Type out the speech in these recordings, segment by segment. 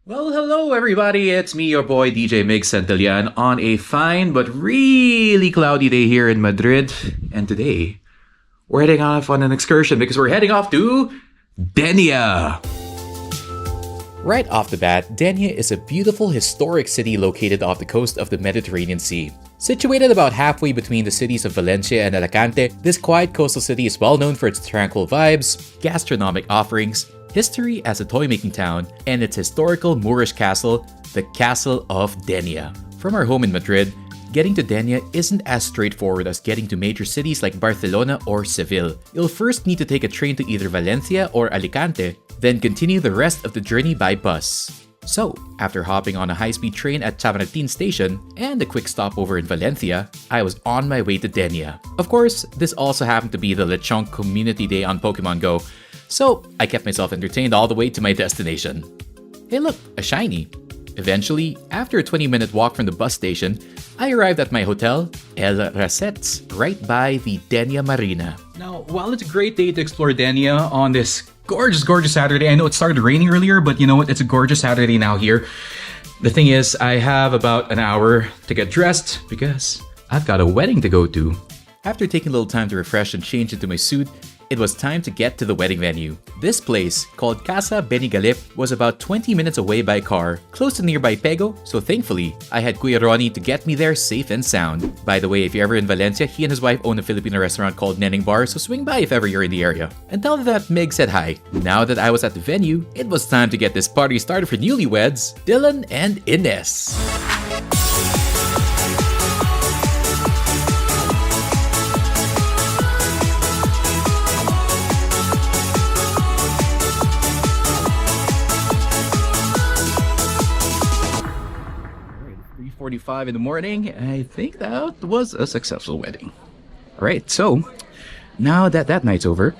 Well, hello everybody. It's me, your boy DJ Mig Santillan, on a fine but really cloudy day here in Madrid. And today, we're heading off on an excursion because we're heading off to Dénia. Right off the bat, Dénia is a beautiful historic city located off the coast of the Mediterranean Sea. Situated about halfway between the cities of Valencia and Alicante, this quiet coastal city is well known for its tranquil vibes, gastronomic offerings, history as a toy-making town, and its historical Moorish castle, the Castle of Dénia. From our home in Madrid, getting to Dénia isn't as straightforward as getting to major cities like Barcelona or Seville. You'll first need to take a train to either Valencia or Alicante, then continue the rest of the journey by bus. So, after hopping on a high-speed train at Chamartin station and a quick stopover in Valencia, I was on my way to Dénia. Of course, this also happened to be the Lechonk Community Day on Pokemon Go, so I kept myself entertained all the way to my destination. Hey look, a shiny! Eventually, after a 20-minute walk from the bus station, I arrived at my hotel, El Rasets, right by the Dénia Marina. Now, while it's a great day to explore Dénia on this gorgeous Saturday, I know it started raining earlier, but you know what? It's a gorgeous Saturday now here. The thing is, I have about an hour to get dressed because I've got a wedding to go to. After taking a little time to refresh and change into my suit, it was time to get to the wedding venue. This place, called Casa Benigalip, was about 20 minutes away by car, close to nearby Pego, so thankfully, I had Kuya Ronnie to get me there safe and sound. By the way, if you're ever in Valencia, he and his wife own a Filipino restaurant called Neneng Bar, so swing by if ever you're in the area. And tell them that Meg said hi. Now that I was at the venue, it was time to get this party started for newlyweds, Dylan and Ines. 3:45 in the morning. I think that was a successful wedding. Alright, so now that that night's over,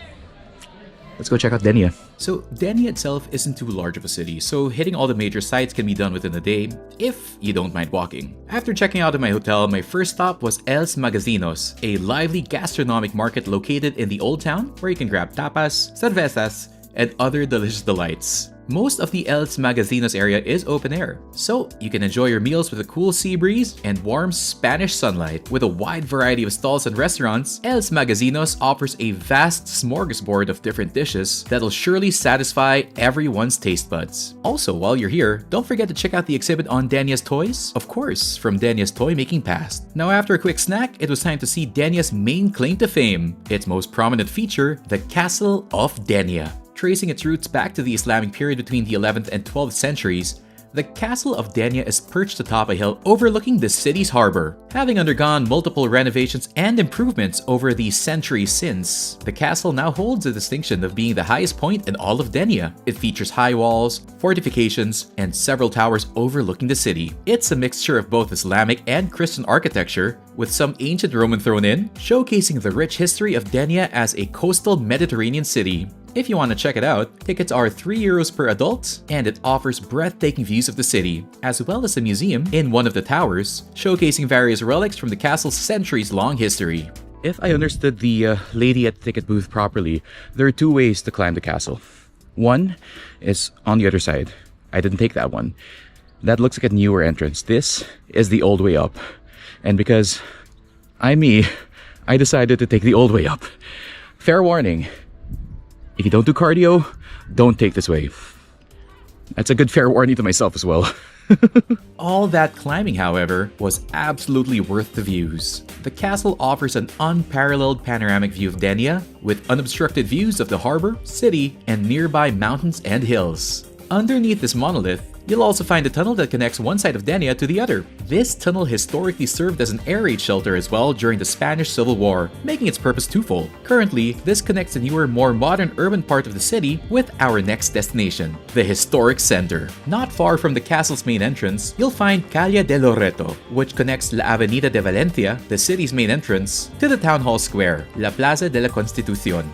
let's go check out Dénia. So Dénia itself isn't too large of a city, so hitting all the major sites can be done within a day, if you don't mind walking. After checking out of my hotel, my first stop was Els Magazinos, a lively gastronomic market located in the old town where you can grab tapas, cervezas, and other delicious delights. Most of the Els Magazinos area is open air, so you can enjoy your meals with a cool sea breeze and warm Spanish sunlight. With a wide variety of stalls and restaurants, Els Magazinos offers a vast smorgasbord of different dishes that'll surely satisfy everyone's taste buds. Also, while you're here, don't forget to check out the exhibit on Dénia's toys, of course, from Dénia's toy-making past. Now after a quick snack, it was time to see Dénia's main claim to fame, its most prominent feature, the Castle of Dénia. Tracing its roots back to the Islamic period between the 11th and 12th centuries, the Castle of Dénia is perched atop a hill overlooking the city's harbor. Having undergone multiple renovations and improvements over the centuries since, the castle now holds the distinction of being the highest point in all of Dénia. It features high walls, fortifications, and several towers overlooking the city. It's a mixture of both Islamic and Christian architecture, with some ancient Roman thrown in, showcasing the rich history of Dénia as a coastal Mediterranean city. If you want to check it out, tickets are €3 per adult, and it offers breathtaking views of the city, as well as a museum in one of the towers, showcasing various relics from the castle's centuries-long history. If I understood the lady at the ticket booth properly, there are two ways to climb the castle. One is on the other side. I didn't take that one. That looks like a newer entrance. This is the old way up. And because I'm me, I decided to take the old way up. Fair warning. If you don't do cardio, don't take this way. That's a good fair warning to myself as well. All that climbing, however, was absolutely worth the views. The castle offers an unparalleled panoramic view of Dénia, with unobstructed views of the harbor, city, and nearby mountains and hills. Underneath this monolith, you'll also find a tunnel that connects one side of Dénia to the other. This tunnel historically served as an air raid shelter as well during the Spanish Civil War, making its purpose twofold. Currently, this connects the newer, more modern urban part of the city with our next destination, the historic center. Not far from the castle's main entrance, you'll find Calle de Loreto, which connects La Avenida de Valencia, the city's main entrance, to the Town Hall Square, La Plaza de la Constitución.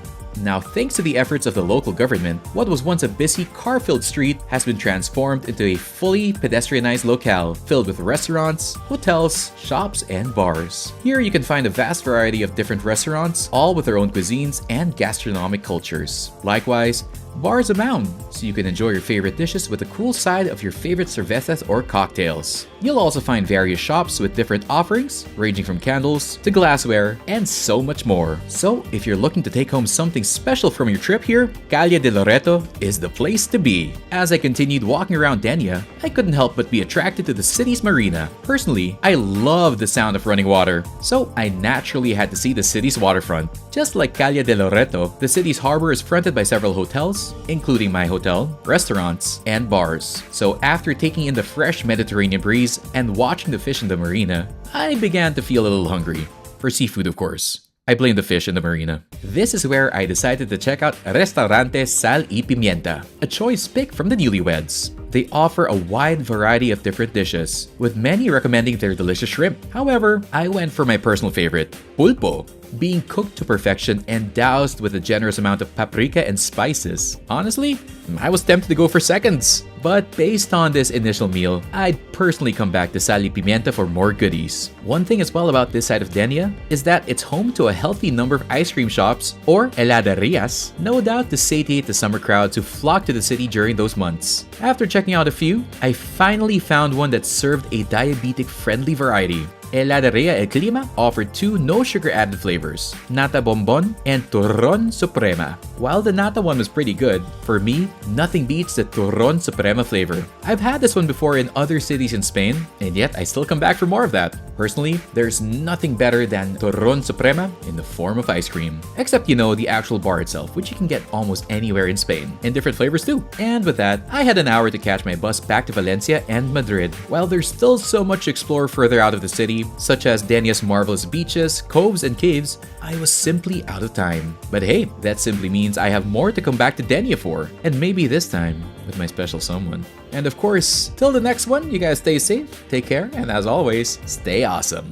Now, thanks to the efforts of the local government, what was once a busy car-filled street has been transformed into a fully pedestrianized locale filled with restaurants, hotels, shops, and bars. Here you can find a vast variety of different restaurants, all with their own cuisines and gastronomic cultures. Likewise, bars abound, so you can enjoy your favorite dishes with the cool side of your favorite cervezas or cocktails. You'll also find various shops with different offerings, ranging from candles to glassware and so much more. So if you're looking to take home something special from your trip here, Calle de Loreto is the place to be. As I continued walking around Dénia, I couldn't help but be attracted to the city's marina. Personally, I love the sound of running water, so I naturally had to see the city's waterfront. Just like Calle de Loreto, the city's harbor is fronted by several hotels, including my hotel, restaurants, and bars. So after taking in the fresh Mediterranean breeze and watching the fish in the marina, I began to feel a little hungry. For seafood, of course. I blame the fish in the marina. This is where I decided to check out Restaurante Sal y Pimienta, a choice pick from the newlyweds. They offer a wide variety of different dishes, with many recommending their delicious shrimp. However, I went for my personal favorite, pulpo, being cooked to perfection and doused with a generous amount of paprika and spices. Honestly, I was tempted to go for seconds. But based on this initial meal, I'd personally come back to Sal y Pimienta for more goodies. One thing as well about this side of Dénia is that it's home to a healthy number of ice cream shops or heladerias, no doubt to satiate the summer crowds who flock to the city during those months. After checking out a few, I finally found one that served a diabetic-friendly variety. Heladeria El Clima offered two no-sugar added flavors, Nata Bonbon and Turron Suprema. While the Nata one was pretty good, for me, nothing beats the Turron Suprema flavor. I've had this one before in other cities in Spain, and yet I still come back for more of that. Personally, there's nothing better than Turron Suprema in the form of ice cream. Except, the actual bar itself, which you can get almost anywhere in Spain, in different flavors too. And with that, I had an hour to catch my bus back to Valencia and Madrid. While there's still so much to explore further out of the city, such as Dénia's marvelous beaches, coves, and caves, I was simply out of time. But hey, that simply means I have more to come back to Dénia for, and maybe this time with my special someone. And of course, till the next one, you guys stay safe, take care, and as always, stay awesome.